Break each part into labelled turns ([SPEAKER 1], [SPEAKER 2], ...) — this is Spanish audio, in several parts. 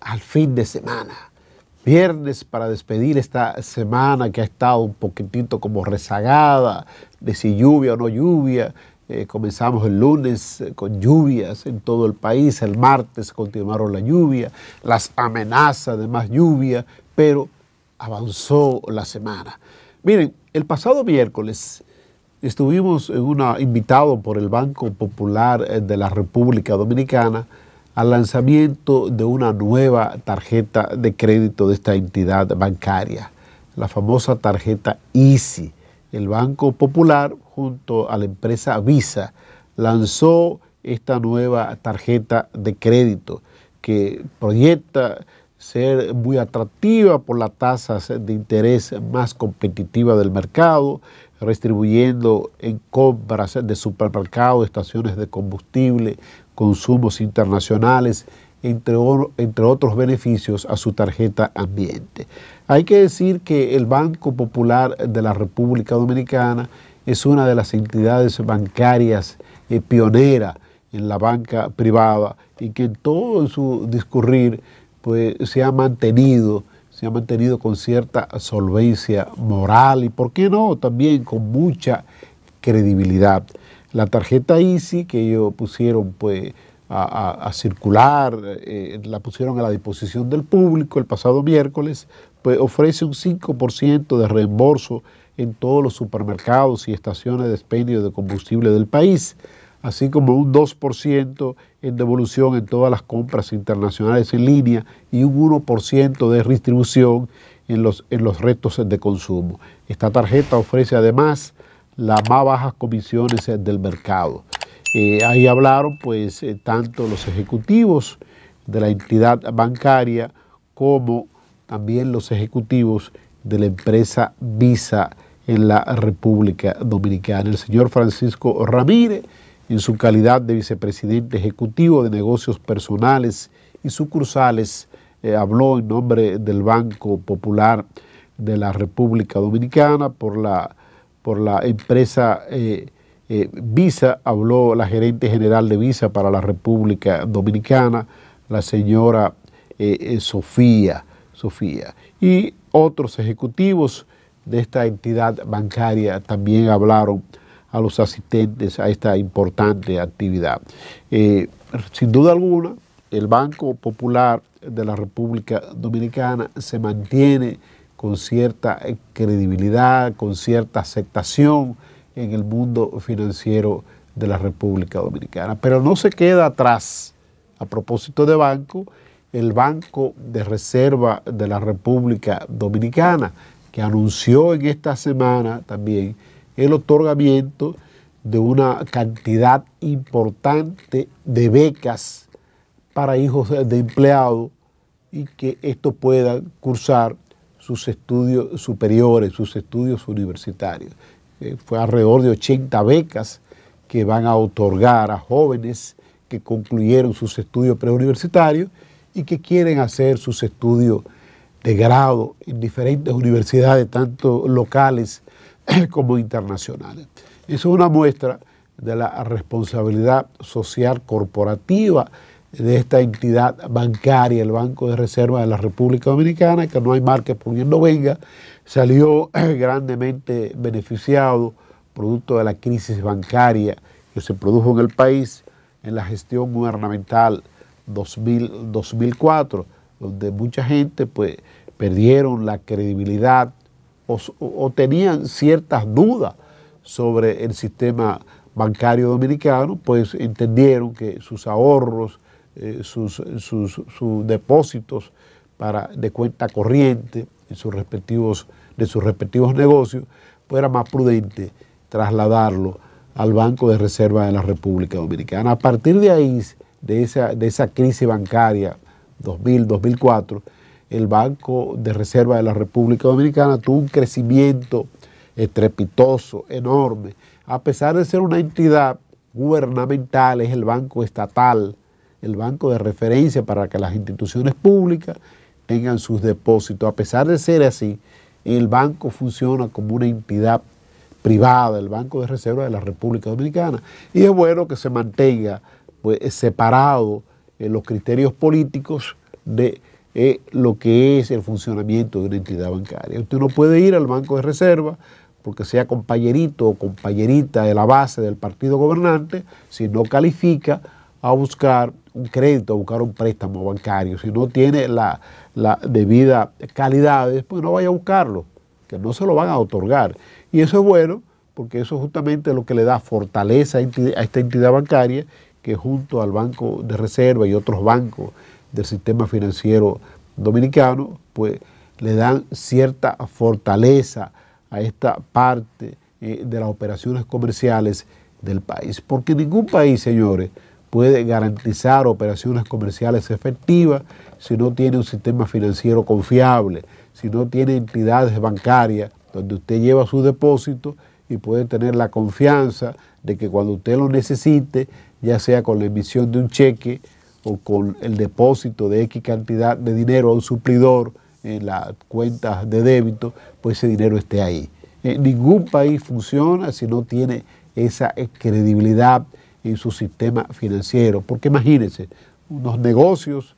[SPEAKER 1] al fin de semana. Viernes para despedir esta semana que ha estado un poquitito como rezagada, de si lluvia o no lluvia. Comenzamos el lunes con lluvias en todo el país, el martes continuaron la lluvia, las amenazas de más lluvia, pero avanzó la semana. Miren, el pasado miércoles estuvimos invitados por el Banco Popular de la República Dominicana al lanzamiento de una nueva tarjeta de crédito de esta entidad bancaria, la famosa tarjeta Easy. El Banco Popular, junto a la empresa Visa, lanzó esta nueva tarjeta de crédito que proyecta ser muy atractiva por las tasas de interés más competitivas del mercado, distribuyendo en compras de supermercados, estaciones de combustible, consumos internacionales, entre otros beneficios a su tarjeta Ambiente. Hay que decir que el Banco Popular de la República Dominicana es una de las entidades bancarias pionera en la banca privada y que en todo su discurrir pues, se ha mantenido con cierta solvencia moral y, ¿por qué no?, también con mucha credibilidad. La tarjeta Easy que ellos pusieron pues, a circular, la pusieron a la disposición del público el pasado miércoles, pues ofrece un 5% de reembolso en todos los supermercados y estaciones de expendio de combustible del país, así como un 2% en devolución en todas las compras internacionales en línea y un 1% de redistribución en los retos de consumo. Esta tarjeta ofrece además las más bajas comisiones del mercado. Ahí hablaron pues tanto los ejecutivos de la entidad bancaria como también los ejecutivos de la empresa Visa en la República Dominicana. El señor Francisco Ramírez, en su calidad de vicepresidente ejecutivo de negocios personales y sucursales, habló en nombre del Banco Popular de la República Dominicana por la empresa Visa. Habló la gerente general de Visa para la República Dominicana, la señora Sofía, y otros ejecutivos de esta entidad bancaria también hablaron a los asistentes a esta importante actividad. Sin duda alguna, el Banco Popular de la República Dominicana se mantiene con cierta credibilidad, con cierta aceptación en el mundo financiero de la República Dominicana. Pero no se queda atrás. A propósito de banco, el Banco de Reserva de la República Dominicana, que anunció en esta semana también el otorgamiento de una cantidad importante de becas para hijos de empleados y que estos puedan cursar sus estudios superiores, sus estudios universitarios. Fue alrededor de 80 becas que van a otorgar a jóvenes que concluyeron sus estudios preuniversitarios y que quieren hacer sus estudios de grado en diferentes universidades, tanto locales como internacionales. Eso es una muestra de la responsabilidad social corporativa de esta entidad bancaria, el Banco de Reserva de la República Dominicana, que no hay mal que por bien no venga, salió grandemente beneficiado producto de la crisis bancaria que se produjo en el país en la gestión gubernamental 2004, donde mucha gente pues perdieron la credibilidad o tenían ciertas dudas sobre el sistema bancario dominicano, pues entendieron que sus ahorros, sus depósitos de cuenta corriente de sus respectivos negocios, pues era más prudente trasladarlo al Banco de Reserva de la República Dominicana. A partir de ahí, de esa crisis bancaria 2004, el Banco de Reserva de la República Dominicana tuvo un crecimiento estrepitoso, enorme. A pesar de ser una entidad gubernamental, es el banco estatal, el banco de referencia para que las instituciones públicas tengan sus depósitos. A pesar de ser así, el banco funciona como una entidad privada, el Banco de Reserva de la República Dominicana. Y es bueno que se mantenga pues, separado los criterios políticos de lo que es el funcionamiento de una entidad bancaria. Usted no puede ir al Banco de Reserva porque sea compañerito o compañerita de la base del partido gobernante, si no califica a buscar un crédito, a buscar un préstamo bancario. Si no tiene la debida calidad, pues no vaya a buscarlo, que no se lo van a otorgar. Y eso es bueno, porque eso justamente es lo que le da fortaleza a esta entidad bancaria, que junto al Banco de Reserva y otros bancos del sistema financiero dominicano, pues le dan cierta fortaleza a esta parte de las operaciones comerciales del país. Porque ningún país, señores, puede garantizar operaciones comerciales efectivas si no tiene un sistema financiero confiable, si no tiene entidades bancarias donde usted lleva su depósito y puede tener la confianza de que cuando usted lo necesite, ya sea con la emisión de un cheque o con el depósito de X cantidad de dinero a un suplidor en las cuentas de débito, pues ese dinero esté ahí. Ningún país funciona si no tiene esa credibilidad en su sistema financiero, porque imagínense, unos negocios,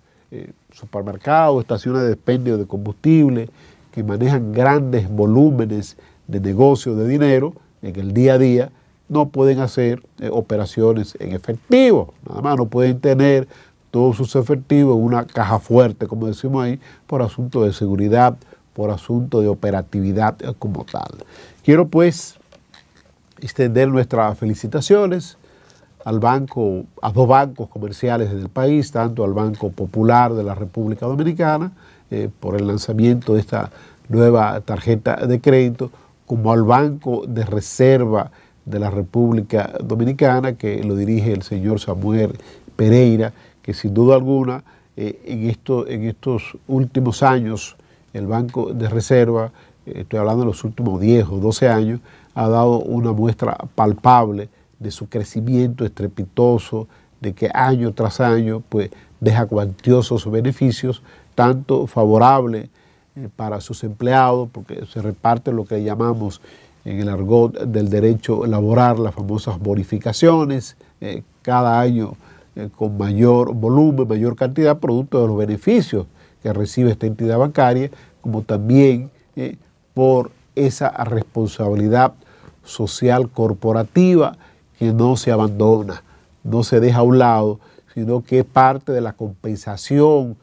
[SPEAKER 1] supermercados, estaciones de expendio de combustible, que manejan grandes volúmenes de negocio de dinero en el día a día, no pueden hacer operaciones en efectivo, nada más no pueden tener todos sus efectivos en una caja fuerte, como decimos ahí, por asunto de seguridad, por asunto de operatividad como tal. Quiero pues extender nuestras felicitaciones al banco, a dos bancos comerciales del país, tanto al Banco Popular de la República Dominicana, por el lanzamiento de esta nueva tarjeta de crédito, como al Banco de Reserva de la República Dominicana, que lo dirige el señor Samuel Pereira, que sin duda alguna en estos últimos años el Banco de Reserva, estoy hablando de los últimos 10 o 12 años, ha dado una muestra palpable de su crecimiento estrepitoso, de que año tras año pues deja cuantiosos beneficios, tanto favorables para sus empleados, porque se reparte lo que llamamos en el argot del derecho laboral, las famosas bonificaciones, cada año con mayor volumen, mayor cantidad, producto de los beneficios que recibe esta entidad bancaria, como también por esa responsabilidad social corporativa que no se abandona, no se deja a un lado, sino que es parte de la compensación,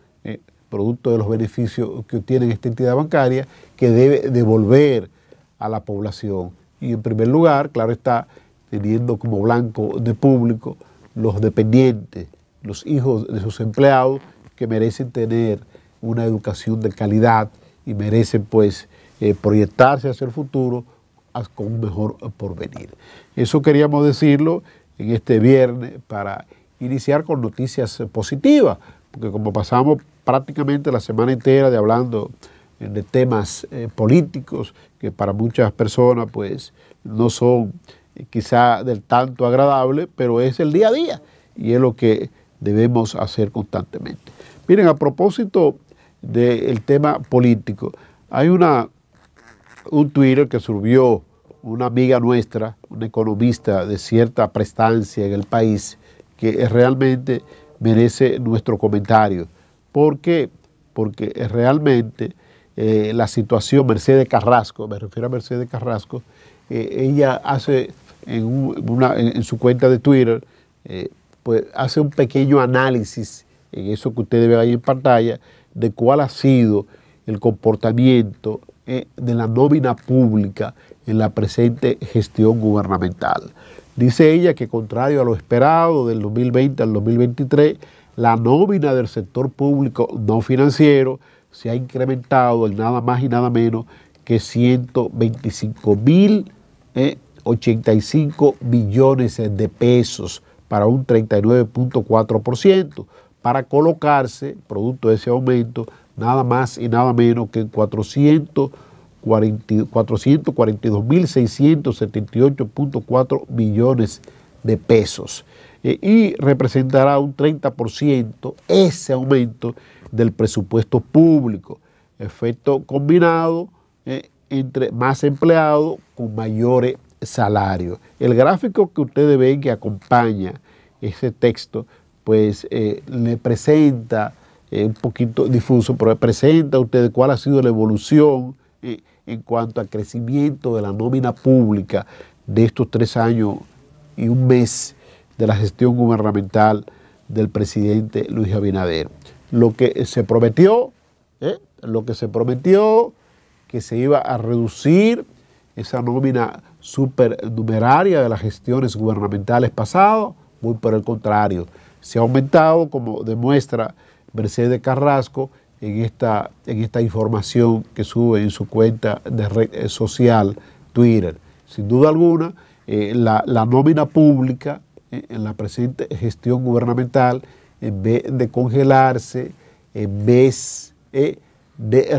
[SPEAKER 1] producto de los beneficios que obtiene esta entidad bancaria, que debe devolver a la población. Y en primer lugar, claro está, teniendo como blanco de público los dependientes, los hijos de sus empleados, que merecen tener una educación de calidad y merecen pues proyectarse hacia el futuro con un mejor porvenir. Eso queríamos decirlo en este viernes para iniciar con noticias positivas, porque como pasamos prácticamente la semana entera hablando de temas políticos que para muchas personas pues no son quizá del tanto agradables, pero es el día a día y es lo que debemos hacer constantemente. Miren, a propósito del tema político, hay un Twitter que subió una amiga nuestra, una economista de cierta prestancia en el país, que realmente merece nuestro comentario. ¿Por qué? Porque realmente la situación, Mercedes Carrasco, me refiero a Mercedes Carrasco, ella hace en su cuenta de Twitter, pues hace un pequeño análisis en eso que ustedes ven ahí en pantalla, de cuál ha sido el comportamiento de la nómina pública en la presente gestión gubernamental. Dice ella que contrario a lo esperado del 2020 al 2023, la nómina del sector público no financiero se ha incrementado en nada más y nada menos que 125.085 millones de pesos para un 39.4%, para colocarse, producto de ese aumento, nada más y nada menos que en 442.678.4 millones de pesos. Y representará un 30% ese aumento del presupuesto público, efecto combinado entre más empleados con mayores salarios. El gráfico que ustedes ven que acompaña ese texto, pues le presenta un poquito difuso, pero presenta a ustedes cuál ha sido la evolución en cuanto al crecimiento de la nómina pública de estos 3 años y un mes de la gestión gubernamental del presidente Luis Abinader. Lo que se prometió, que se iba a reducir esa nómina supernumeraria de las gestiones gubernamentales pasadas, muy por el contrario, se ha aumentado, como demuestra Mercedes Carrasco en esta información que sube en su cuenta de red social Twitter. Sin duda alguna, la nómina pública en la presente gestión gubernamental, en vez de congelarse, en vez de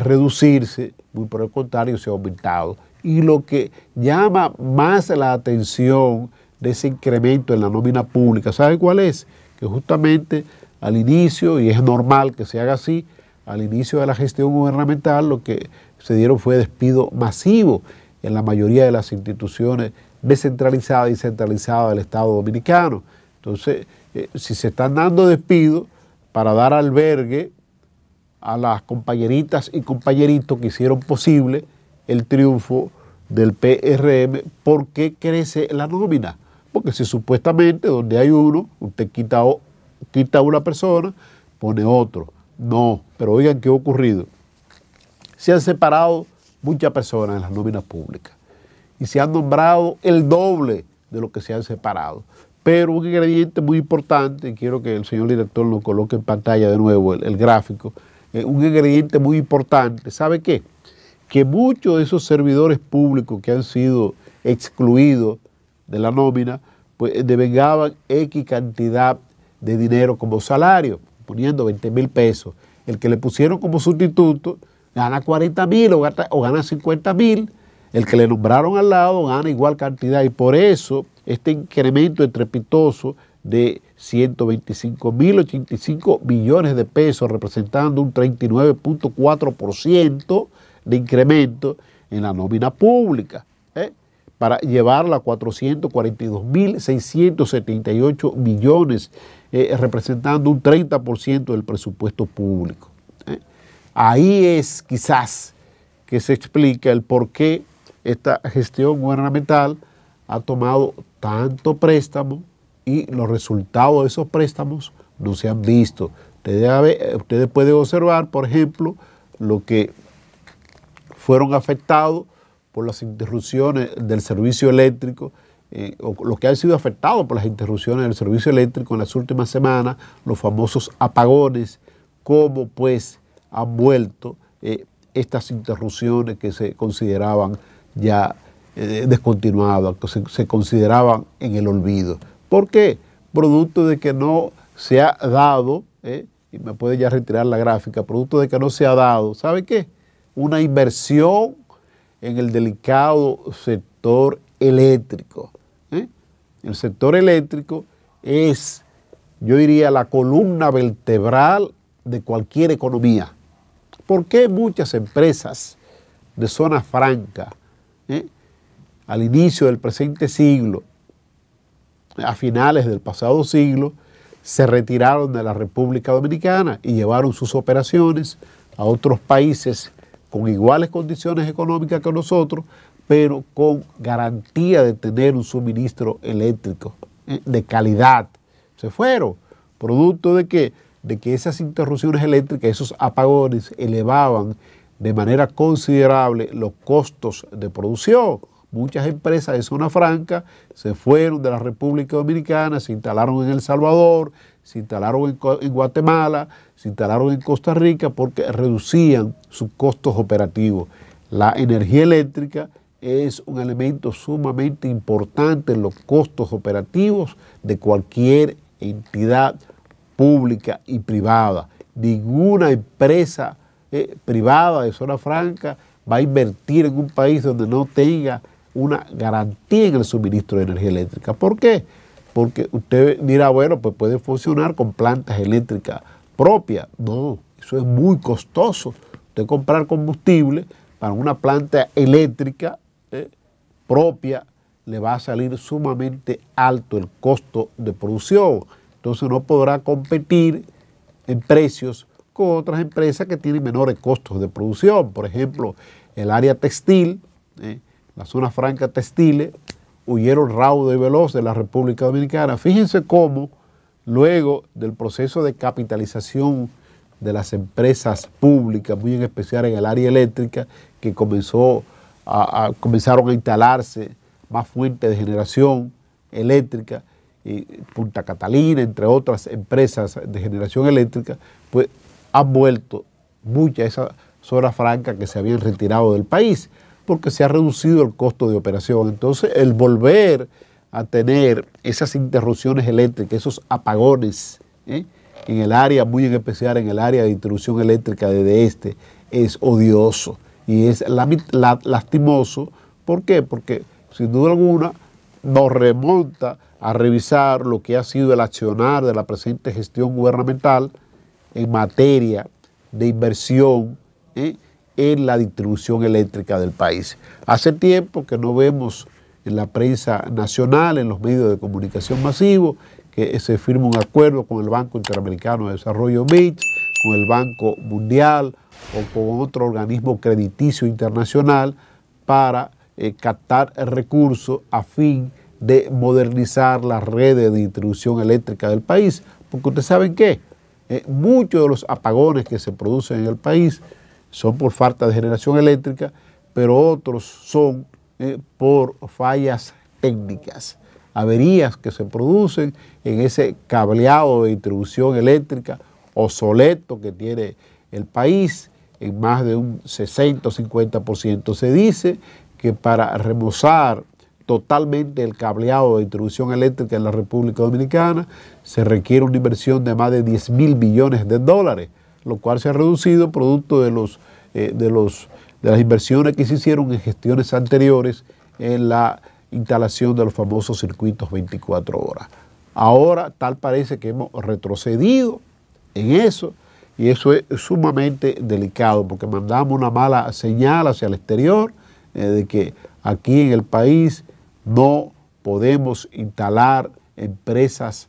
[SPEAKER 1] reducirse, muy por el contrario, se ha aumentado. Y lo que llama más la atención de ese incremento en la nómina pública, ¿sabe cuál es? Que justamente al inicio, y es normal que se haga así, al inicio de la gestión gubernamental lo que se dieron fue despido masivo en la mayoría de las instituciones descentralizadas y centralizadas del Estado Dominicano. Entonces, si se están dando despidos para dar albergue a las compañeritas y compañeritos que hicieron posible el triunfo del PRM, ¿por qué crece la nómina? Porque si supuestamente donde hay uno, usted quita a una persona, pone otro. No, pero oigan qué ha ocurrido. Se han separado muchas personas en las nóminas públicas y se han nombrado el doble de lo que se han separado. Pero un ingrediente muy importante, y quiero que el señor director lo coloque en pantalla de nuevo, el gráfico, un ingrediente muy importante, ¿sabe qué? Que muchos de esos servidores públicos que han sido excluidos de la nómina, pues devengaban X cantidad de dinero como salario, poniendo 20,000 pesos. El que le pusieron como sustituto gana 40,000 o gana 50,000. El que le nombraron al lado gana igual cantidad. Y por eso este incremento estrepitoso de 125,085 millones de pesos, representando un 39.4% de incremento en la nómina pública, para llevarla a 442,678 millones, representando un 30% del presupuesto público. Ahí es quizás que se explica el por qué esta gestión gubernamental ha tomado tanto préstamo y los resultados de esos préstamos no se han visto. Ustedes pueden observar, por ejemplo, lo que fueron afectados por las interrupciones del servicio eléctrico, o lo que han sido afectados por las interrupciones del servicio eléctrico en las últimas semanas, los famosos apagones, cómo pues han vuelto estas interrupciones que se consideraban ya descontinuadas, que se consideraban en el olvido. ¿Por qué? Producto de que no se ha dado, y me puede ya retirar la gráfica, producto de que no se ha dado, ¿sabe qué? Una inversión en el delicado sector eléctrico. El sector eléctrico es, yo diría, la columna vertebral de cualquier economía. ¿Por qué muchas empresas de zona franca, al inicio del presente siglo, a finales del pasado siglo, se retiraron de la República Dominicana y llevaron sus operaciones a otros países con iguales condiciones económicas que nosotros, pero con garantía de tener un suministro eléctrico de calidad? Se fueron, producto de que esas interrupciones eléctricas, esos apagones, elevaban de manera considerable los costos de producción. Muchas empresas de zona franca se fueron de la República Dominicana, se instalaron en El Salvador, se instalaron en Guatemala, se instalaron en Costa Rica porque reducían sus costos operativos. La energía eléctrica es un elemento sumamente importante en los costos operativos de cualquier entidad pública y privada. Ninguna empresa privada de zona franca va a invertir en un país donde no tenga una garantía en el suministro de energía eléctrica. ¿Por qué? Porque usted dirá, bueno, pues puede funcionar con plantas eléctricas propias. No, eso es muy costoso. Usted comprar combustible para una planta eléctrica propia le va a salir sumamente alto el costo de producción. Entonces no podrá competir en precios con otras empresas que tienen menores costos de producción. Por ejemplo, el área textil, la zona franca textiles, huyeron raudo y veloz de la República Dominicana. Fíjense cómo luego del proceso de capitalización de las empresas públicas, muy en especial en el área eléctrica, que comenzaron a instalarse más fuentes de generación eléctrica, Punta Catalina, entre otras empresas de generación eléctrica, pues han vuelto muchas de esas zonas francas que se habían retirado del país, porque se ha reducido el costo de operación. Entonces, el volver a tener esas interrupciones eléctricas, esos apagones, en el área, muy en especial en el área de distribución eléctrica desde es odioso y es lastimoso. ¿Por qué? Porque sin duda alguna nos remonta a revisar lo que ha sido el accionar de la presente gestión gubernamental en materia de inversión en la distribución eléctrica del país. Hace tiempo que no vemos en la prensa nacional, en los medios de comunicación masivos, que se firma un acuerdo con el Banco Interamericano de Desarrollo BID, con el Banco Mundial o con otro organismo crediticio internacional para captar recursos a fin de modernizar las redes de distribución eléctrica del país. Porque ustedes saben que muchos de los apagones que se producen en el país son por falta de generación eléctrica, pero otros son por fallas técnicas, averías que se producen en ese cableado de distribución eléctrica obsoleto que tiene el país en más de un 60 o 50%. Se dice que para remozar totalmente el cableado de distribución eléctrica en la República Dominicana se requiere una inversión de más de 10.000 billones de dólares, lo cual se ha reducido producto de las inversiones que se hicieron en gestiones anteriores en la instalación de los famosos circuitos 24 horas. Ahora tal parece que hemos retrocedido en eso, y eso es sumamente delicado porque mandamos una mala señal hacia el exterior de que aquí en el país no podemos instalar empresas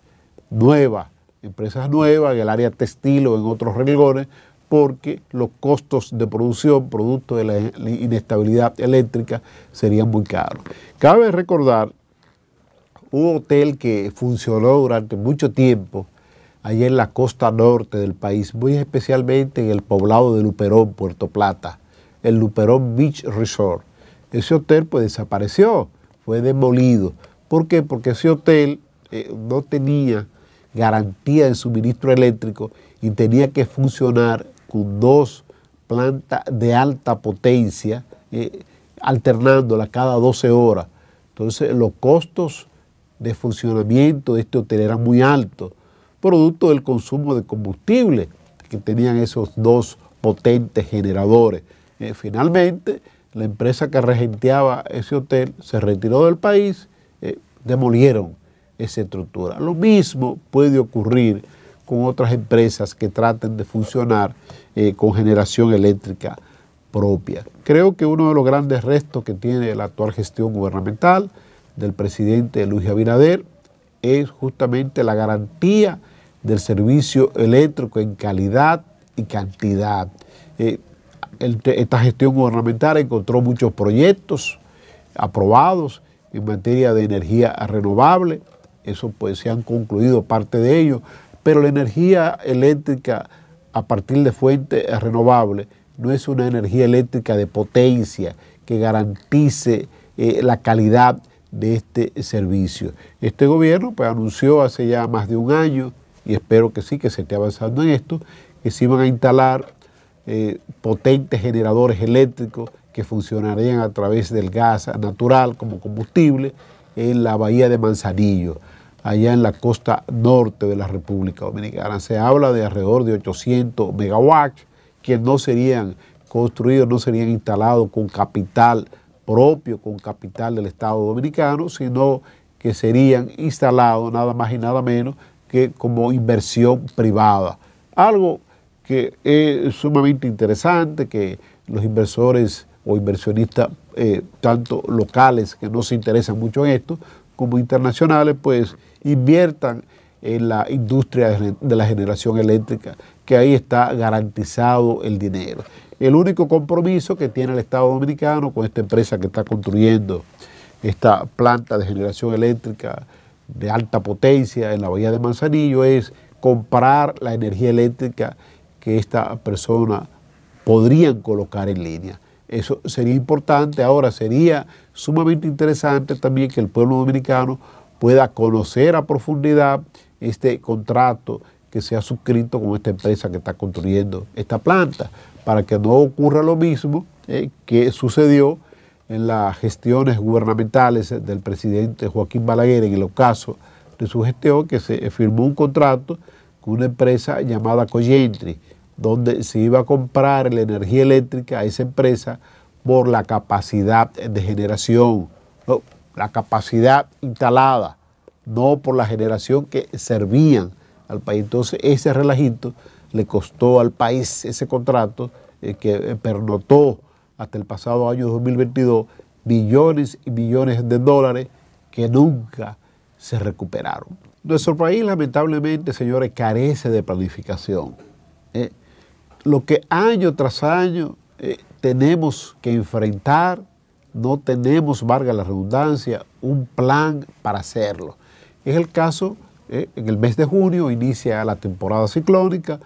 [SPEAKER 1] nuevas en el área textil o en otros renglones, porque los costos de producción, producto de la inestabilidad eléctrica, serían muy caros. Cabe recordar un hotel que funcionó durante mucho tiempo allá en la costa norte del país, muy especialmente en el poblado de Luperón, Puerto Plata, el Luperón Beach Resort. Ese hotel pues desapareció, fue demolido. ¿Por qué? Porque ese hotel no tenía garantía de suministro eléctrico y tenía que funcionar con 2 plantas de alta potencia, alternándolas cada 12 horas. Entonces los costos de funcionamiento de este hotel eran muy altos, producto del consumo de combustible que tenían esos 2 potentes generadores. Finalmente, la empresa que regenteaba ese hotel se retiró del país, demolieron esa estructura. Lo mismo puede ocurrir con otras empresas que traten de funcionar con generación eléctrica propia. Creo que uno de los grandes restos que tiene la actual gestión gubernamental del presidente Luis Abinader es justamente la garantía del servicio eléctrico en calidad y cantidad. Esta gestión gubernamental encontró muchos proyectos aprobados en materia de energía renovable. Eso pues se han concluido parte de ellos, pero la energía eléctrica a partir de fuentes renovables no es una energía eléctrica de potencia que garantice la calidad de este servicio. Este gobierno pues anunció hace ya más de un año, y espero que sí, que se esté avanzando en esto, que se iban a instalar potentes generadores eléctricos que funcionarían a través del gas natural como combustible en la bahía de Manzanillo, allá en la costa norte de la República Dominicana. Se habla de alrededor de 800 megawatts que no serían construidos, no serían instalados con capital propio, con capital del Estado Dominicano, sino que serían instalados nada más y nada menos que como inversión privada. Algo que es sumamente interesante, que los inversores o inversionistas, tanto locales que no se interesan mucho en esto, como internacionales, pues inviertan en la industria de la generación eléctrica, que ahí está garantizado el dinero. El único compromiso que tiene el Estado Dominicano con esta empresa que está construyendo esta planta de generación eléctrica de alta potencia en la bahía de Manzanillo es comprar la energía eléctrica que esta persona podrían colocar en línea. Eso sería importante. Ahora sería sumamente interesante también que el pueblo dominicano pueda conocer a profundidad este contrato que se ha suscrito con esta empresa que está construyendo esta planta, para que no ocurra lo mismo que sucedió en las gestiones gubernamentales del presidente Joaquín Balaguer, en el ocaso de su gestión, que se firmó un contrato con una empresa llamada Coyentri, donde se iba a comprar la energía eléctrica a esa empresa por la capacidad de generación, ¿no? La capacidad instalada, no por la generación que servían al país. Entonces ese relajito le costó al país ese contrato que pernotó hasta el pasado año 2022 billones y billones de dólares que nunca se recuperaron. Nuestro país lamentablemente, señores, carece de planificación. Lo que año tras año tenemos que enfrentar, no tenemos, valga la redundancia, un plan para hacerlo. Es el caso, en el mes de junio inicia la temporada ciclónica,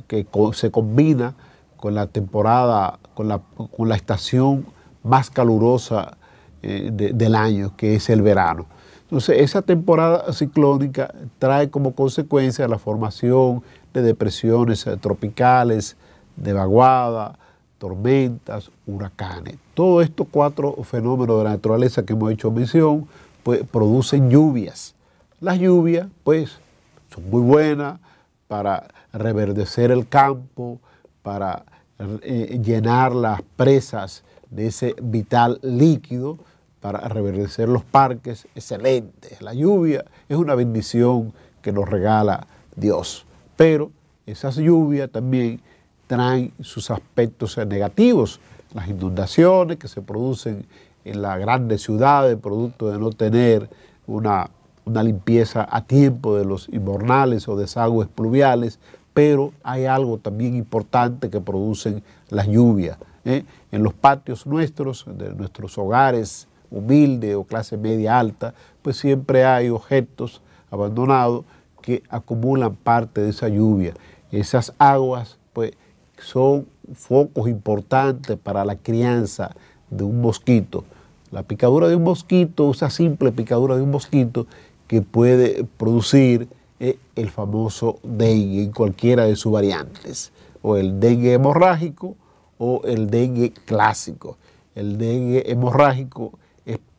[SPEAKER 1] que se combina con la temporada, con la estación más calurosa del año, que es el verano. Entonces, esa temporada ciclónica trae como consecuencia la formación de depresiones tropicales, de vaguada, tormentas, huracanes. Todos estos 4 fenómenos de la naturaleza que hemos hecho mención, pues producen lluvias. Las lluvias, pues, son muy buenas para reverdecer el campo, para llenar las presas de ese vital líquido, para reverdecer los parques, excelente. La lluvia es una bendición que nos regala Dios, pero esas lluvias también traen sus aspectos negativos, las inundaciones que se producen en las grandes ciudades, producto de no tener una limpieza a tiempo de los invernales o desagües pluviales, pero hay algo también importante que producen las lluvias. En los patios nuestros, de nuestros hogares humildes o clase media alta, pues siempre hay objetos abandonados que acumulan parte de esa lluvia. Esas aguas, pues, son focos importantes para la crianza de un mosquito. La picadura de un mosquito, esa simple picadura de un mosquito que puede producir el famoso dengue en cualquiera de sus variantes, o el dengue hemorrágico o el dengue clásico. El dengue hemorrágico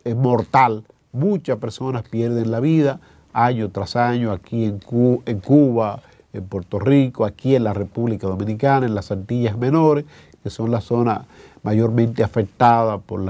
[SPEAKER 1] es mortal. Muchas personas pierden la vida año tras año aquí en Cuba, en Puerto Rico, aquí en la República Dominicana, en las Antillas Menores, que son las zonas mayormente afectadas por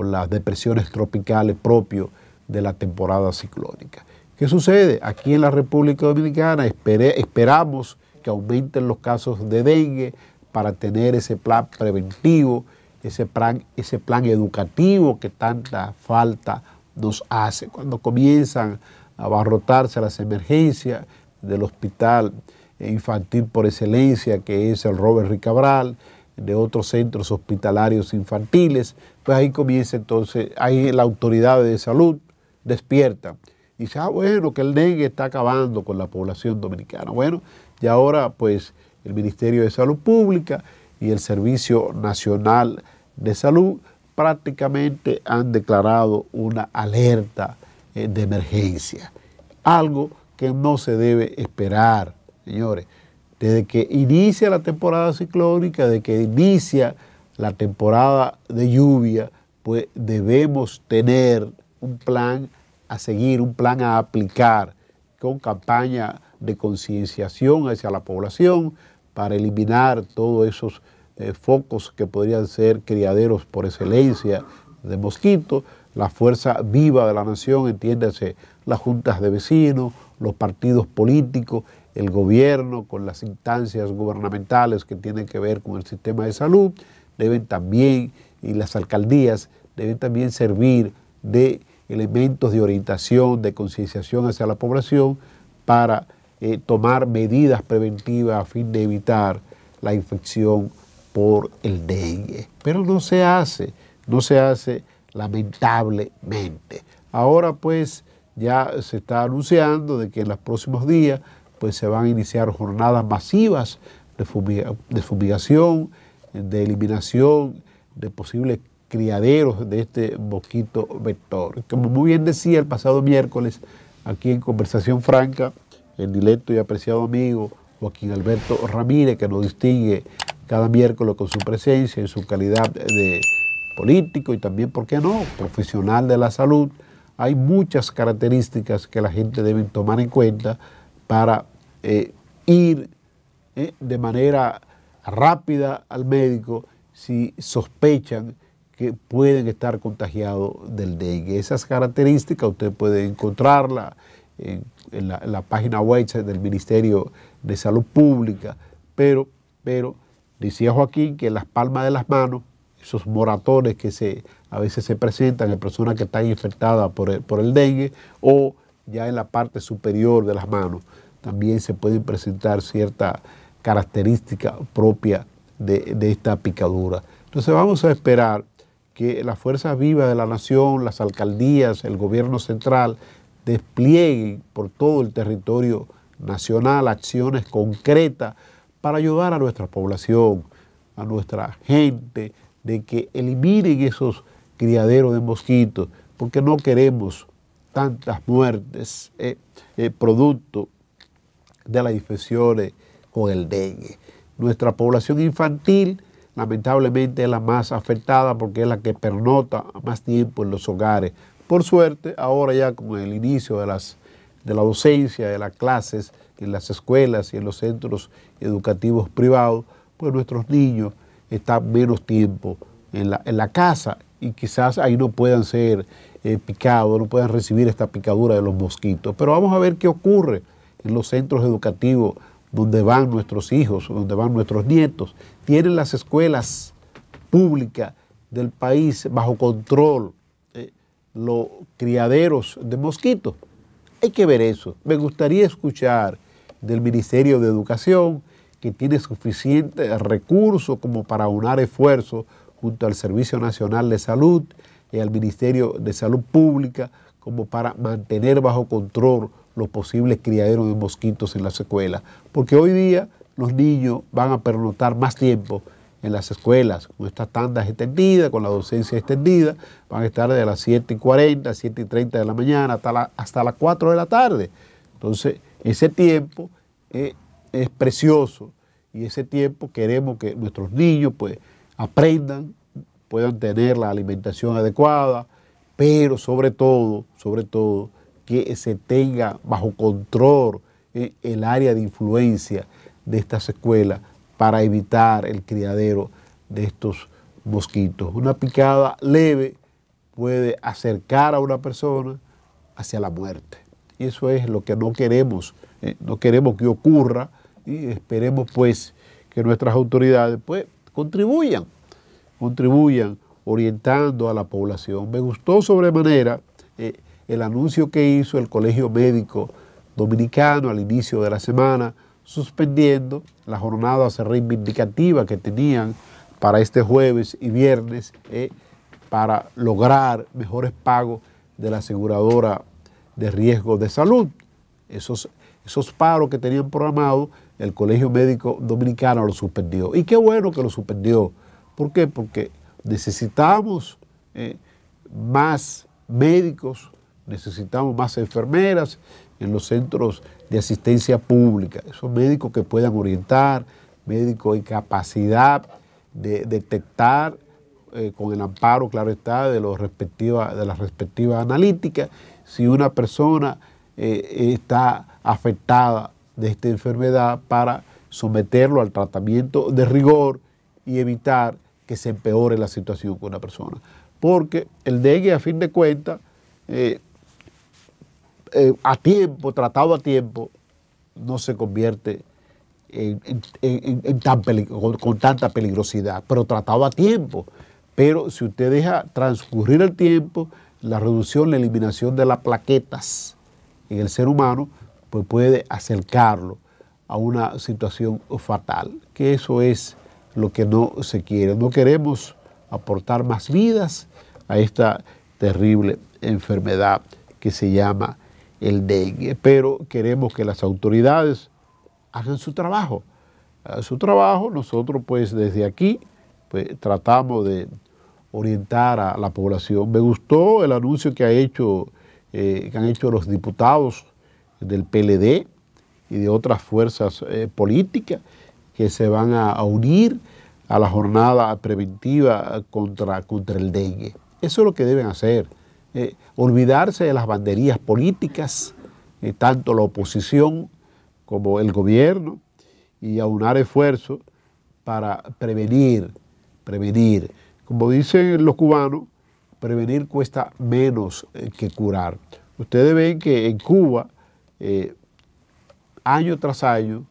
[SPEAKER 1] las depresiones tropicales propias de la temporada ciclónica. ¿Qué sucede? Aquí en la República Dominicana esperamos que aumenten los casos de dengue para tener ese plan preventivo, ese plan educativo que tanta falta nos hace. Cuando comienzan a abarrotarse las emergencias del hospital infantil por excelencia, que es el Robert Rick Cabral, de otros centros hospitalarios infantiles, pues ahí comienza entonces, ahí la autoridad de salud despierta y dice, bueno, que el dengue está acabando con la población dominicana. Bueno, y ahora pues el Ministerio de Salud Pública y el Servicio Nacional de Salud prácticamente han declarado una alerta de emergencia, algo que no se debe esperar, señores. Desde que inicia la temporada ciclónica, desde que inicia la temporada de lluvia, pues debemos tener un plan a seguir, un plan a aplicar con campaña de concienciación hacia la población para eliminar todos esos focos que podrían ser criaderos por excelencia de mosquitos. La fuerza viva de la nación, entiéndase, las juntas de vecinos, los partidos políticos, el gobierno con las instancias gubernamentales que tienen que ver con el sistema de salud, deben también, y las alcaldías, deben también servir de elementos de orientación, de concienciación hacia la población para tomar medidas preventivas a fin de evitar la infección por el dengue. Pero no se hace lamentablemente. Ahora pues ya se está anunciando de que en los próximos días pues se van a iniciar jornadas masivas de fumigación, de eliminación de posibles criaderos de este mosquito vector. Como muy bien decía el pasado miércoles, aquí en Conversación Franca, el directo y apreciado amigo Joaquín Alberto Ramírez, que nos distingue cada miércoles con su presencia en su calidad de político y también, ¿por qué no?, profesional de la salud. Hay muchas características que la gente debe tomar en cuenta para ir de manera rápida al médico si sospechan que pueden estar contagiados del dengue. Esas características usted puede encontrarla en la página web del Ministerio de Salud Pública, pero decía Joaquín que en las palmas de las manos, esos moratones que a veces se presentan en personas que están infectadas por el dengue, o ya en la parte superior de las manos, también se pueden presentar ciertas características propias de esta picadura. Entonces vamos a esperar que las fuerzas vivas de la nación, las alcaldías, el gobierno central, desplieguen por todo el territorio nacional acciones concretas para ayudar a nuestra población, a nuestra gente, de que eliminen esos criaderos de mosquitos, porque no queremos tantas muertes producto de las infecciones con el dengue. Nuestra población infantil lamentablemente es la más afectada porque es la que pernota más tiempo en los hogares. Por suerte, ahora ya con el inicio de la docencia, de las clases en las escuelas y en los centros educativos privados, pues nuestros niños están menos tiempo en la casa y quizás ahí no puedan ser picados, no puedan recibir esta picadura de los mosquitos. Pero vamos a ver qué ocurre en los centros educativos donde van nuestros hijos, donde van nuestros nietos. Tienen las escuelas públicas del país bajo control los criaderos de mosquitos. Hay que ver eso. Me gustaría escuchar del Ministerio de Educación, que tiene suficientes recursos como para unar esfuerzos junto al Servicio Nacional de Salud y al Ministerio de Salud Pública, como para mantener bajo control los posibles criaderos de mosquitos en las escuelas. Porque hoy día los niños van a pernoctar más tiempo en las escuelas, con estas tandas extendidas, con la docencia extendida, van a estar de las 7:40, 7:30 de la mañana hasta las 4 de la tarde. Entonces, ese tiempo es precioso y ese tiempo queremos que nuestros niños pues aprendan, puedan tener la alimentación adecuada, pero sobre todo, que se tenga bajo control el área de influencia de estas escuelas para evitar el criadero de estos mosquitos. Una picada leve puede acercar a una persona hacia la muerte. Y eso es lo que no queremos que ocurra, y esperemos pues que nuestras autoridades pues contribuyan orientando a la población. Me gustó sobremanera el anuncio que hizo el Colegio Médico Dominicano al inicio de la semana, suspendiendo las jornadas reivindicativas que tenían para este jueves y viernes para lograr mejores pagos de la aseguradora de riesgo de salud. Esos paros que tenían programados, el Colegio Médico Dominicano lo suspendió. Y qué bueno que lo suspendió. ¿Por qué? Porque necesitamos más médicos, necesitamos más enfermeras en los centros de asistencia pública, esos médicos que puedan orientar, médicos en capacidad de detectar con el amparo, claro está, de las respectivas analíticas, si una persona está afectada de esta enfermedad, para someterlo al tratamiento de rigor y evitar que se empeore la situación con una persona. Porque el dengue, a fin de cuentas, a tiempo, tratado a tiempo, no se convierte con tanta peligrosidad, pero tratado a tiempo. Pero si usted deja transcurrir el tiempo, la reducción, la eliminación de las plaquetas en el ser humano, pues puede acercarlo a una situación fatal, que eso es lo que no se quiere. No queremos aportar más vidas a esta terrible enfermedad que se llama el dengue, pero queremos que las autoridades hagan su trabajo. Nosotros pues desde aquí pues, tratamos de orientar a la población. Me gustó el anuncio que han hecho los diputados del PLD y de otras fuerzas políticas que se van a unir a la jornada preventiva contra el dengue. Eso es lo que deben hacer, olvidarse de las banderías políticas, tanto la oposición como el gobierno, y aunar esfuerzos para prevenir. Como dicen los cubanos, prevenir cuesta menos que curar. Ustedes ven que en Cuba, año tras año,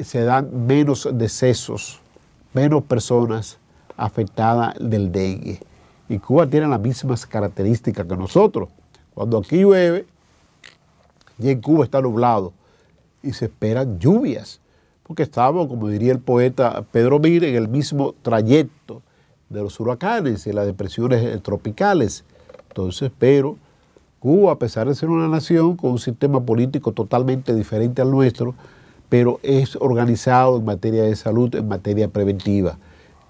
[SPEAKER 1] se dan menos decesos, menos personas afectadas del dengue. Y Cuba tiene las mismas características que nosotros. Cuando aquí llueve, y en Cuba está nublado, y se esperan lluvias, porque estamos, como diría el poeta Pedro Mir, en el mismo trayecto de los huracanes y las depresiones tropicales. Entonces, pero Cuba, a pesar de ser una nación con un sistema político totalmente diferente al nuestro, pero es organizado en materia de salud, en materia preventiva.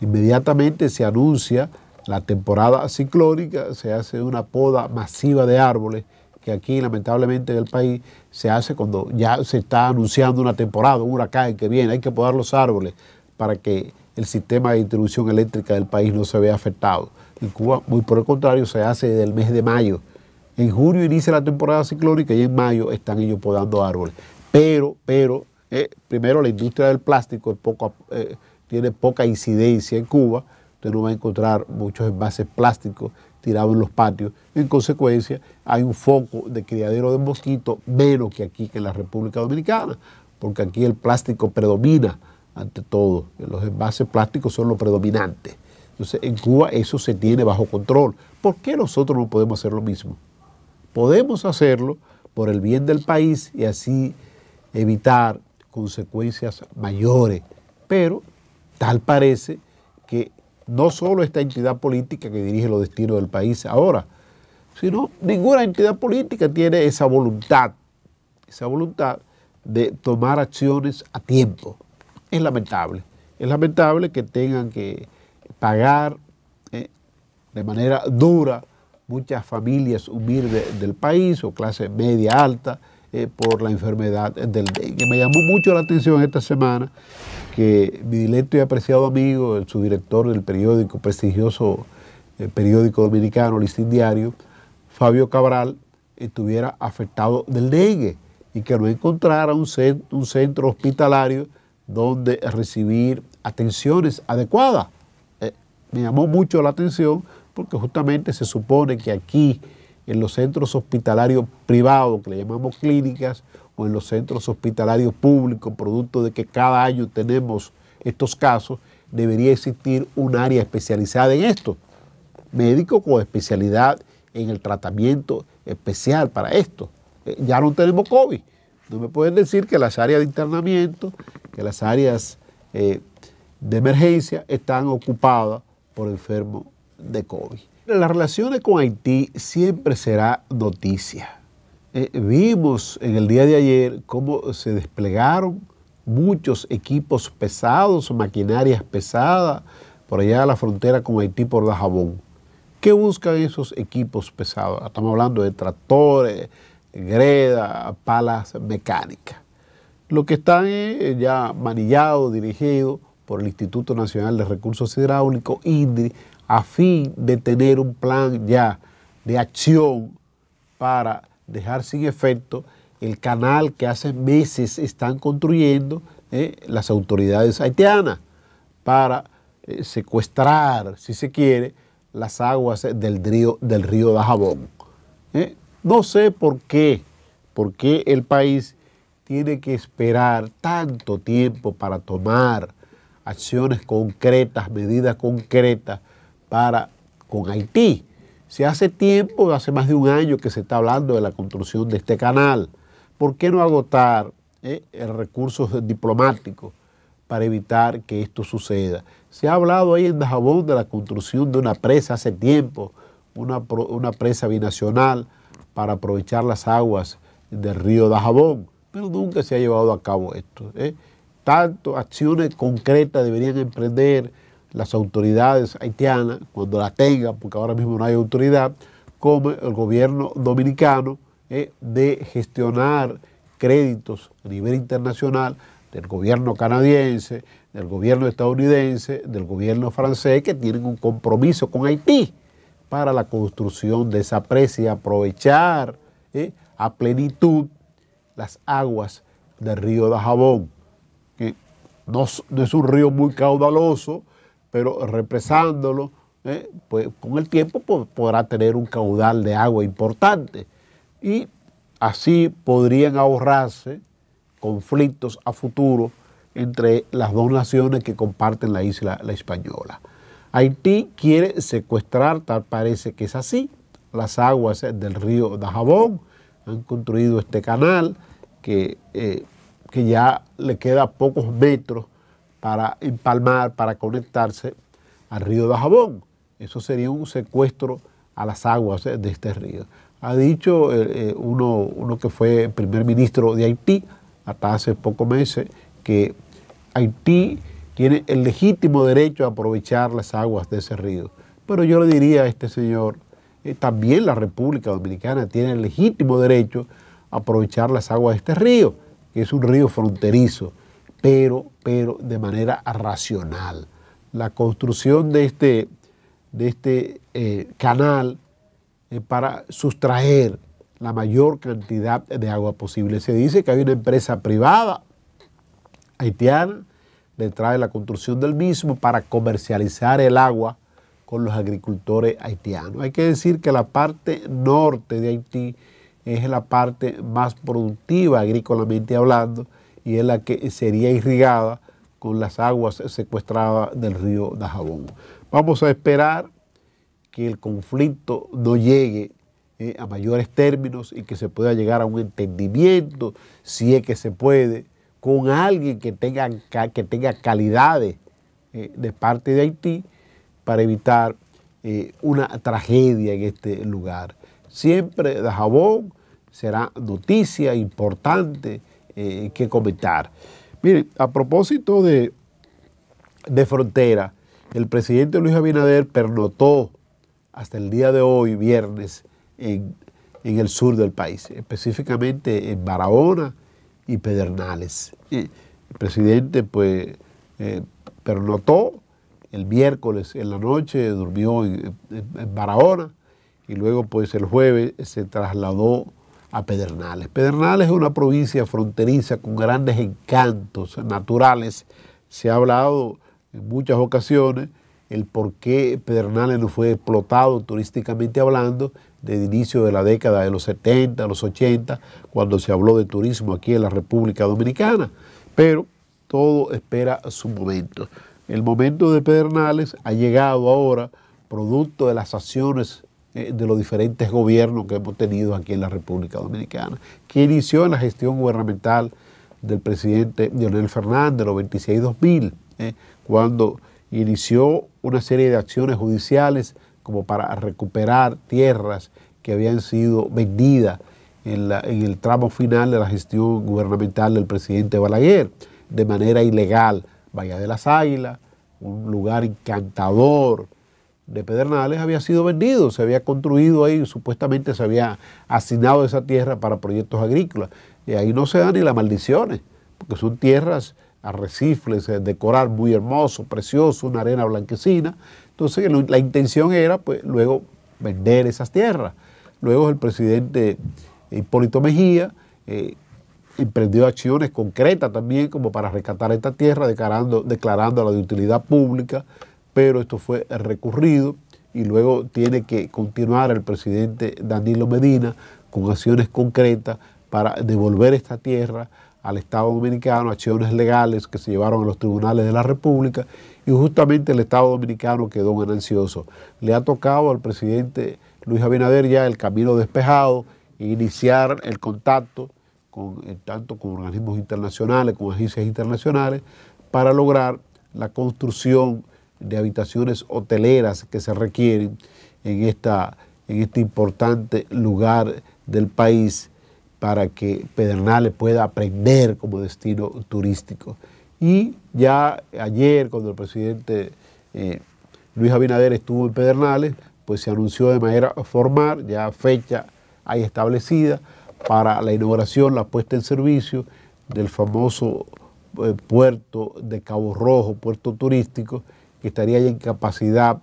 [SPEAKER 1] Inmediatamente se anuncia la temporada ciclónica, se hace una poda masiva de árboles, que aquí lamentablemente en el país se hace cuando ya se está anunciando una temporada, un huracán que viene, hay que podar los árboles para que el sistema de distribución eléctrica del país no se vea afectado. En Cuba, muy por el contrario, se hace desde el mes de mayo. En junio inicia la temporada ciclónica y en mayo están ellos podando árboles. Pero primero la industria del plástico tiene poca incidencia en Cuba. Usted no va a encontrar muchos envases plásticos tirados en los patios. En consecuencia, hay un foco de criadero de mosquitos menos que aquí, que en la República Dominicana, porque aquí el plástico predomina ante todo. Los envases plásticos son los predominantes. Entonces, en Cuba eso se tiene bajo control. ¿Por qué nosotros no podemos hacer lo mismo? Podemos hacerlo por el bien del país y así evitar consecuencias mayores. Pero tal parece que no solo esta entidad política que dirige los destinos del país ahora, sino ninguna entidad política tiene esa voluntad de tomar acciones a tiempo. Es lamentable que tengan que pagar de manera dura muchas familias humildes del país o clase media alta por la enfermedad del dengue. Me llamó mucho la atención esta semana que mi directo y apreciado amigo, el subdirector del periódico, prestigioso periódico dominicano, Listín Diario, Fabio Cabral, estuviera afectado del dengue y que no encontrara un centro hospitalario donde recibir atenciones adecuadas. Me llamó mucho la atención porque justamente se supone que aquí en los centros hospitalarios privados, que le llamamos clínicas, o en los centros hospitalarios públicos, producto de que cada año tenemos estos casos, debería existir un área especializada en esto. Médicos con especialidad en el tratamiento especial para esto. Ya no tenemos COVID. No me pueden decir que las áreas de internamiento, que las áreas de emergencia están ocupadas por enfermos de COVID. Las relaciones con Haití siempre será noticia. Vimos en el día de ayer cómo se desplegaron muchos equipos pesados, maquinarias pesadas, por allá a la frontera con Haití por Dajabón. ¿Qué buscan esos equipos pesados? Estamos hablando de tractores, greda, palas mecánicas. Lo que están es ya manillados, dirigidos por el Instituto Nacional de Recursos Hidráulicos, INDRI, a fin de tener un plan ya de acción para dejar sin efecto el canal que hace meses están construyendo las autoridades haitianas para secuestrar, si se quiere, las aguas del río Dajabón. No sé por qué el país tiene que esperar tanto tiempo para tomar acciones concretas, medidas concretas con Haití. Si hace tiempo, hace más de un año que se está hablando de la construcción de este canal, ¿por qué no agotar el recurso diplomático para evitar que esto suceda? Se ha hablado ahí en Dajabón de la construcción de una presa hace tiempo, una presa binacional para aprovechar las aguas del río Dajabón, pero nunca se ha llevado a cabo esto. Tanto acciones concretas deberían emprender las autoridades haitianas cuando la tengan, porque ahora mismo no hay autoridad, como el gobierno dominicano, de gestionar créditos a nivel internacional del gobierno canadiense, del gobierno estadounidense, del gobierno francés, que tienen un compromiso con Haití para la construcción de esa presa y aprovechar a plenitud las aguas del río Dajabón, que no es un río muy caudaloso, pero represándolo, pues con el tiempo podrá tener un caudal de agua importante y así podrían ahorrarse conflictos a futuro entre las dos naciones que comparten la isla La Española. Haití quiere secuestrar, tal parece que es así, las aguas del río Dajabón. Han construido este canal que ya le queda pocos metros para empalmar, para conectarse al río Dajabón. Eso sería un secuestro a las aguas de este río. Ha dicho uno que fue primer ministro de Haití hasta hace pocos meses que Haití tiene el legítimo derecho a aprovechar las aguas de ese río. Pero yo le diría a este señor, también la República Dominicana tiene el legítimo derecho a aprovechar las aguas de este río, que es un río fronterizo, pero de manera racional. La construcción de este canal para sustraer la mayor cantidad de agua posible. Se dice que hay una empresa privada haitiana detrás de la construcción del mismo para comercializar el agua con los agricultores haitianos. Hay que decir que la parte norte de Haití es la parte más productiva agrícolamente hablando y es la que sería irrigada con las aguas secuestradas del río Dajabón. Vamos a esperar que el conflicto no llegue a mayores términos y que se pueda llegar a un entendimiento, si es que se puede, con alguien que tenga calidades de parte de Haití para evitar una tragedia en este lugar. Siempre Dajabón será noticia importante que comentar. Miren, a propósito de frontera, el presidente Luis Abinader pernoctó hasta el día de hoy, viernes, en el sur del país, específicamente en Barahona y Pedernales. El presidente pues pernoctó el miércoles en la noche, durmió en Barahona y luego pues el jueves se trasladó a Pedernales. Pedernales es una provincia fronteriza con grandes encantos naturales. Se ha hablado en muchas ocasiones el por qué Pedernales no fue explotado turísticamente hablando desde el inicio de la década de los 70, los 80, cuando se habló de turismo aquí en la República Dominicana. Pero todo espera su momento. El momento de Pedernales ha llegado ahora producto de las acciones de los diferentes gobiernos que hemos tenido aquí en la República Dominicana, que inició en la gestión gubernamental del presidente Leonel Fernández, los 26-2000, cuando inició una serie de acciones judiciales como para recuperar tierras que habían sido vendidas en el tramo final de la gestión gubernamental del presidente Balaguer, de manera ilegal. Bahía de las Águilas, un lugar encantador de Pedernales, había sido vendido, se había construido ahí, supuestamente se había asignado esa tierra para proyectos agrícolas. Y ahí no se dan ni las maldiciones, porque son tierras arrecifes, de coral muy hermoso, precioso, una arena blanquecina. Entonces la intención era pues luego vender esas tierras. Luego el presidente Hipólito Mejía emprendió acciones concretas también como para rescatar esta tierra, declarándola de utilidad pública, pero esto fue recurrido y luego tiene que continuar el presidente Danilo Medina con acciones concretas para devolver esta tierra al Estado Dominicano, acciones legales que se llevaron a los tribunales de la República y justamente el Estado Dominicano quedó ganancioso. Le ha tocado al presidente Luis Abinader ya el camino despejado e iniciar el contacto tanto con organismos internacionales, con agencias internacionales, para lograr la construcción de habitaciones hoteleras que se requieren en este importante lugar del país para que Pedernales pueda aprender como destino turístico. Y ya ayer, cuando el presidente Luis Abinader estuvo en Pedernales, pues se anunció de manera formal, ya fecha hay establecida para la inauguración, la puesta en servicio del famoso puerto de Cabo Rojo, puerto turístico, que estaría ya en capacidad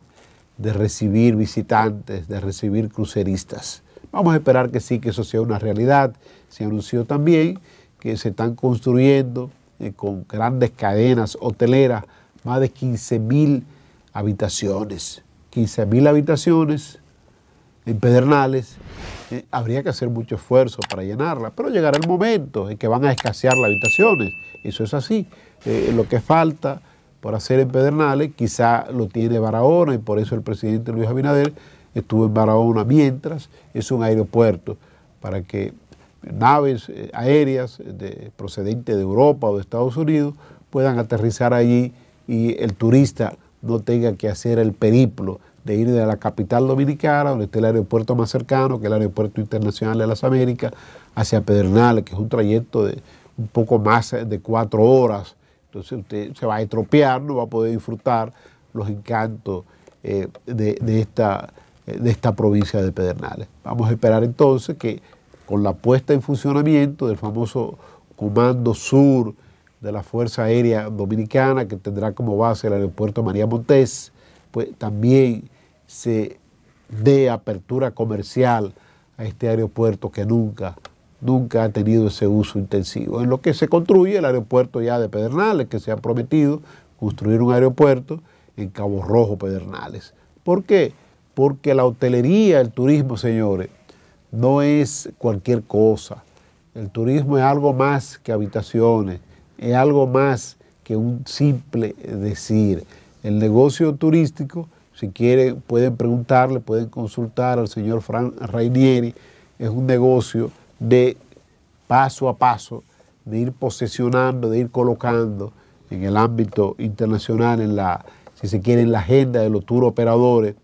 [SPEAKER 1] de recibir visitantes, de recibir cruceristas. Vamos a esperar que sí, que eso sea una realidad. Se anunció también que se están construyendo con grandes cadenas hoteleras más de 15.000 habitaciones. 15.000 habitaciones en Pedernales. Habría que hacer mucho esfuerzo para llenarla, pero llegará el momento en que van a escasear las habitaciones. Eso es así. Lo que falta por hacer en Pedernales quizá lo tiene Barahona, y por eso el presidente Luis Abinader estuvo en Barahona mientras es un aeropuerto para que naves aéreas procedentes de Europa o de Estados Unidos puedan aterrizar allí y el turista no tenga que hacer el periplo de ir de la capital dominicana, donde está el aeropuerto más cercano, que es el Aeropuerto Internacional de las Américas, hacia Pedernales, que es un trayecto de un poco más de 4 horas. Entonces usted se va a estropear, no va a poder disfrutar los encantos de esta provincia de Pedernales. Vamos a esperar entonces que con la puesta en funcionamiento del famoso Comando Sur de la Fuerza Aérea Dominicana, que tendrá como base el aeropuerto María Montés, pues también se dé apertura comercial a este aeropuerto que nunca ha tenido ese uso intensivo. En lo que se construye el aeropuerto ya de Pedernales, que se ha prometido construir un aeropuerto en Cabo Rojo, Pedernales. ¿Por qué? Porque la hotelería, el turismo, señores, no es cualquier cosa. El turismo es algo más que habitaciones, es algo más que un simple decir. El negocio turístico, si quieren, pueden preguntarle, pueden consultar al señor Frank Rainieri, es un negocio de paso a paso, de ir posesionando, de ir colocando en el ámbito internacional, si se quiere, en la agenda de los tour operadores,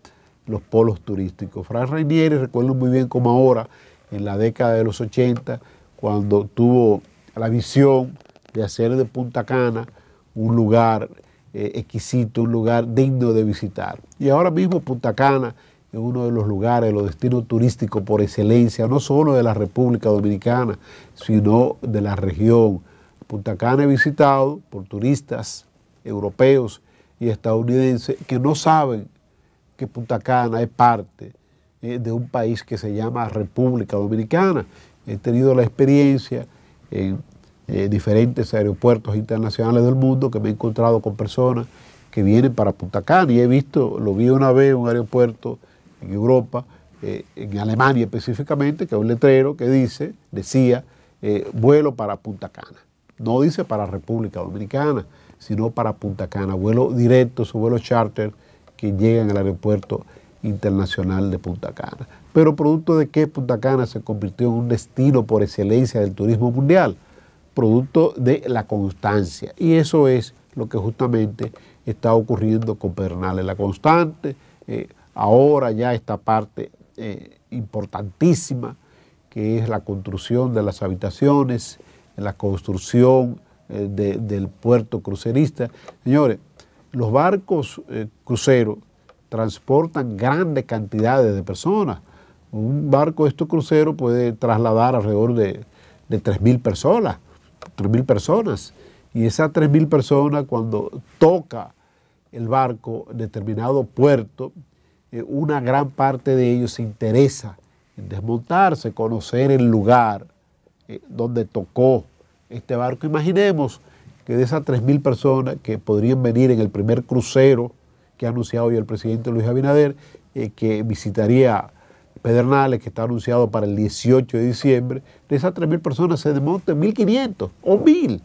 [SPEAKER 1] los polos turísticos. Frank Rainieri, recuerdo muy bien como ahora, en la década de los 80, cuando tuvo la visión de hacer de Punta Cana un lugar exquisito, un lugar digno de visitar. Y ahora mismo Punta Cana es uno de los lugares, los destinos turísticos por excelencia, no solo de la República Dominicana, sino de la región. Punta Cana es visitado por turistas europeos y estadounidenses que no saben que Punta Cana es parte de un país que se llama República Dominicana. He tenido la experiencia en diferentes aeropuertos internacionales del mundo que me he encontrado con personas que vienen para Punta Cana y lo vi una vez en un aeropuerto en Europa, en Alemania específicamente, que hay un letrero que decía vuelo para Punta Cana. No dice para República Dominicana, sino para Punta Cana, vuelo directo, su vuelo charter que llegan al aeropuerto internacional de Punta Cana. Pero producto de que Punta Cana se convirtió en un destino por excelencia del turismo mundial, producto de la constancia. Y eso es lo que justamente está ocurriendo con Pedernales. La constante, ahora ya esta parte importantísima, que es la construcción de las habitaciones, la construcción del puerto crucerista. Señores, los barcos cruceros transportan grandes cantidades de personas. Un barco de estos cruceros puede trasladar alrededor de 3.000 personas. 3.000 personas. Y esas 3.000 personas, cuando toca el barco en determinado puerto, una gran parte de ellos se interesa en desmontarse, conocer el lugar donde tocó este barco. Imaginemos que de esas 3.000 personas que podrían venir en el primer crucero que ha anunciado hoy el presidente Luis Abinader, que visitaría Pedernales, que está anunciado para el 18 de diciembre, de esas 3.000 personas se desmontan 1.500 o 1.000.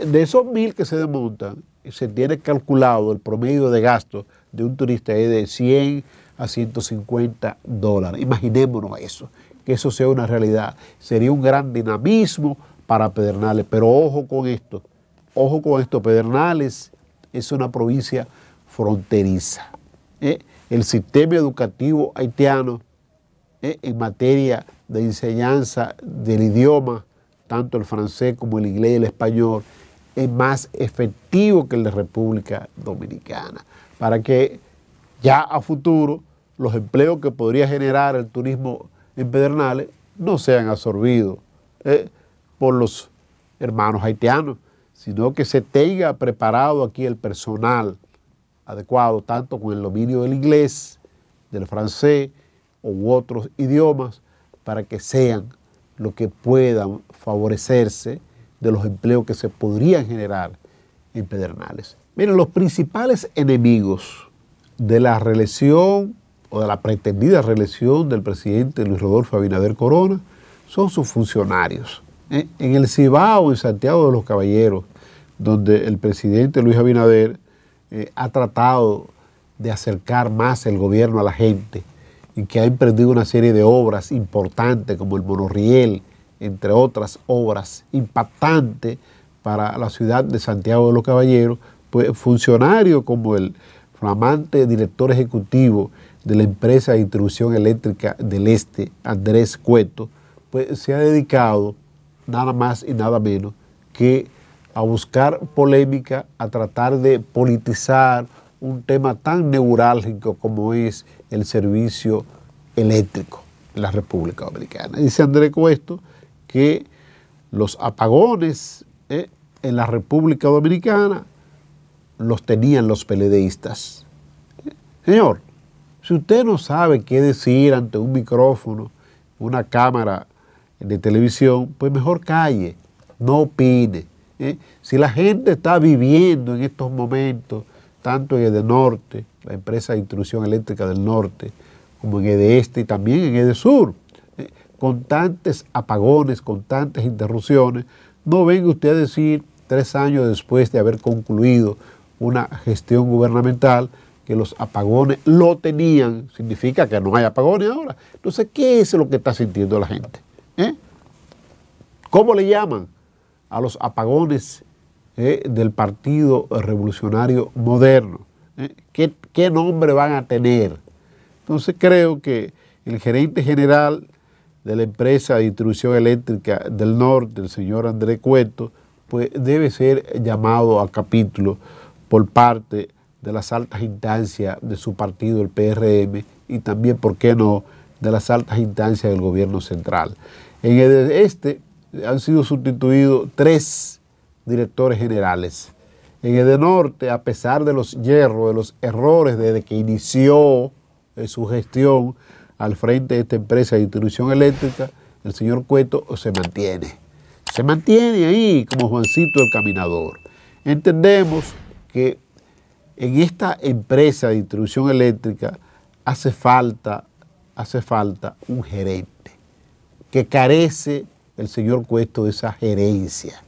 [SPEAKER 1] De esos 1.000 que se desmontan, se tiene calculado el promedio de gasto de un turista es de $100 a $150. Imaginémonos eso, que eso sea una realidad. Sería un gran dinamismo para Pedernales, pero ojo con esto, Pedernales es una provincia fronteriza. El sistema educativo haitiano en materia de enseñanza del idioma, tanto el francés como el inglés y el español, es más efectivo que el de República Dominicana, para que ya a futuro los empleos que podría generar el turismo en Pedernales no sean absorbidos por los hermanos haitianos, sino que se tenga preparado aquí el personal adecuado, tanto con el dominio del inglés, del francés u otros idiomas, para que sean lo que puedan favorecerse de los empleos que se podrían generar en Pedernales. Miren, los principales enemigos de la reelección o de la pretendida reelección del presidente Luis Rodolfo Abinader Corona son sus funcionarios. En el Cibao, en Santiago de los Caballeros, donde el presidente Luis Abinader ha tratado de acercar más el gobierno a la gente y que ha emprendido una serie de obras importantes como el monorriel, entre otras obras impactantes para la ciudad de Santiago de los Caballeros, pues funcionarios como el flamante director ejecutivo de la empresa de distribución eléctrica del Este, Andrés Cueto, pues se ha dedicado nada más y nada menos que a buscar polémica, a tratar de politizar un tema tan neurálgico como es el servicio eléctrico en la República Dominicana. Dice Andrés Cueto que los apagones en la República Dominicana los tenían los PLDistas. Señor, si usted no sabe qué decir ante un micrófono, una cámara de televisión, pues mejor calle, no opine. Si la gente está viviendo en estos momentos, tanto en Edenorte, la empresa de distribución eléctrica del norte, como en Edeste y también en Edesur, constantes apagones, constantes interrupciones, no venga usted a decir 3 años después de haber concluido una gestión gubernamental que los apagones lo tenían, significa que no hay apagones ahora. Entonces, ¿qué es lo que está sintiendo la gente? ¿Cómo le llaman a los apagones del Partido Revolucionario Moderno? ¿Qué nombre van a tener? Entonces creo que el gerente general de la empresa de distribución eléctrica del norte, el señor Andrés Cueto, pues debe ser llamado a capítulo por parte de las altas instancias de su partido, el PRM, y también, ¿por qué no?, de las altas instancias del gobierno central. En el este han sido sustituidos 3 directores generales. En el norte, a pesar de los hierros, de los errores desde que inició su gestión al frente de esta empresa de distribución eléctrica, el señor Cueto se mantiene ahí como Juancito el Caminador. Entendemos que en esta empresa de distribución eléctrica hace falta un gerente, que carece el señor Cueto de esa gerencia,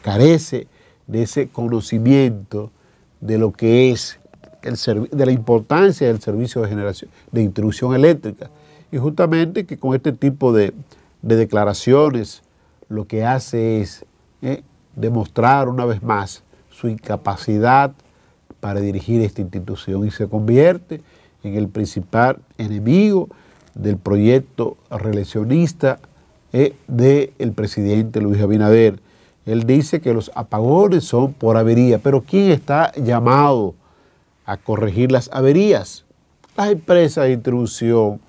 [SPEAKER 1] carece de ese conocimiento de lo que es de la importancia del servicio de generación, de distribución eléctrica. Y justamente que con este tipo de declaraciones lo que hace es demostrar una vez más su incapacidad para dirigir esta institución y se convierte en el principal enemigo del proyecto reeleccionista del presidente Luis Abinader. Él dice que los apagones son por avería, pero ¿quién está llamado a corregir las averías? Las empresas de distribución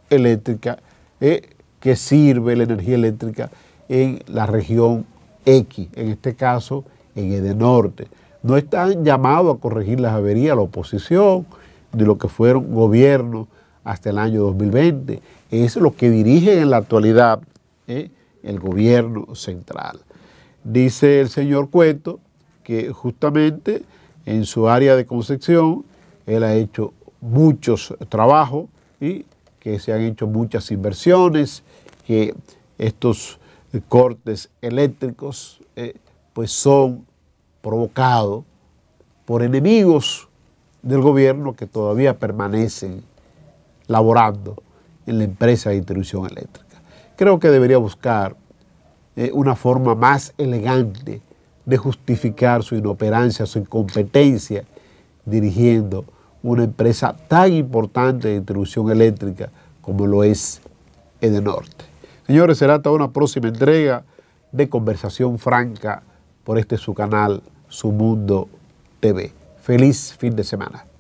[SPEAKER 1] eléctrica que sirve la energía eléctrica en la región X, en este caso en Edenorte. No están llamados a corregir las averías la oposición de lo que fueron gobiernos hasta el año 2020. Es lo que dirige en la actualidad el gobierno central. Dice el señor Cueto que justamente en su área de Concepción él ha hecho muchos trabajos y que se han hecho muchas inversiones, que estos cortes eléctricos pues son provocados por enemigos del gobierno que todavía permanecen laborando en la empresa de distribución eléctrica. creo que debería buscar una forma más elegante de justificar su inoperancia, su incompetencia dirigiendo una empresa tan importante de distribución eléctrica como lo es Edenorte. Señores, será hasta una próxima entrega de Conversación Franca por su canal, Su Mundo TV. Feliz fin de semana.